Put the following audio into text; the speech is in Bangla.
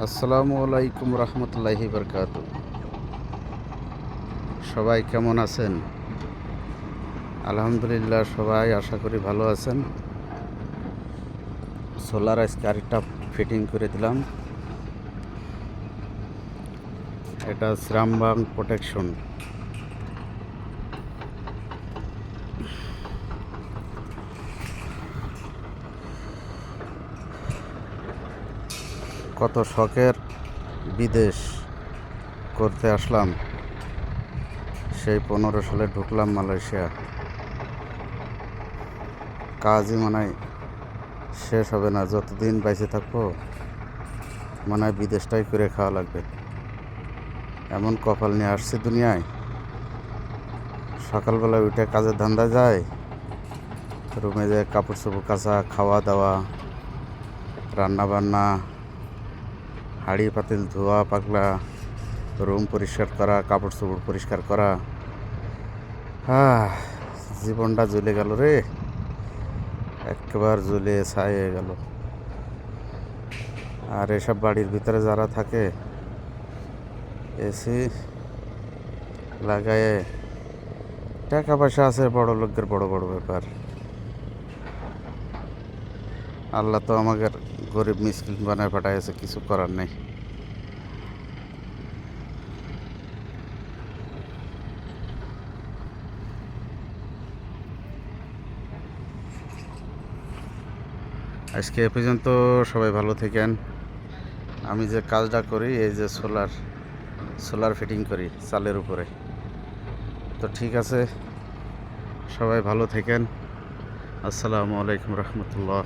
আসসালামু আলাইকুম রহমতুল্লাহি বরকাত। সবাই কেমন আছেন? আলহামদুলিল্লাহ, সবাই আশা করি ভালো আছেন। সোলার আজকে আরেকটা ফিটিং করে দিলাম। এটা শ্রামবাং প্রোটেকশন। কত শখের বিদেশ করতে আসলাম, সেই 15 সালে ঢুকলাম মালয়েশিয়া। কাজই মনে হয় শেষ হবে না, যতদিন বেঁচে থাকবো মনে হয় বিদেশটাই করে খাওয়া লাগবে। এমন কপাল নিয়ে আসছে দুনিয়ায়। সকালবেলা উঠে কাজের ধান্দা যায়, রুমে যায় কাপড় চোপড় কাচা, খাওয়া দাওয়া, রান্না বান্না, হাঁড়ি পাতিল ধোয়া পাকলা, রুম পরিষ্কার করা, কাপড় চোপড় পরিষ্কার করা। জীবনটা জ্বলে গেল রে, একেবারে জ্বলে ছাই হয়ে গেল। আর এসব বাড়ির ভিতরে যারা থাকে এসি লাগায়, টাকা পয়সা আছে, বড় লোকদের বড় বড় ব্যাপার। আল্লাহ তো আমাদের গরিব মিসকিন বানায় পাঠাইছে, কিছু করার নেই। আজকে এ পর্যন্ত, সবাই ভালো থাকেন। আমি যে কাজটা করি, এই যে সোলার ফিটিং করি চালের উপরে, তো ঠিক আছে, সবাই ভালো থাকেন। আসসালামু আলাইকুম রহমতুল্লাহ।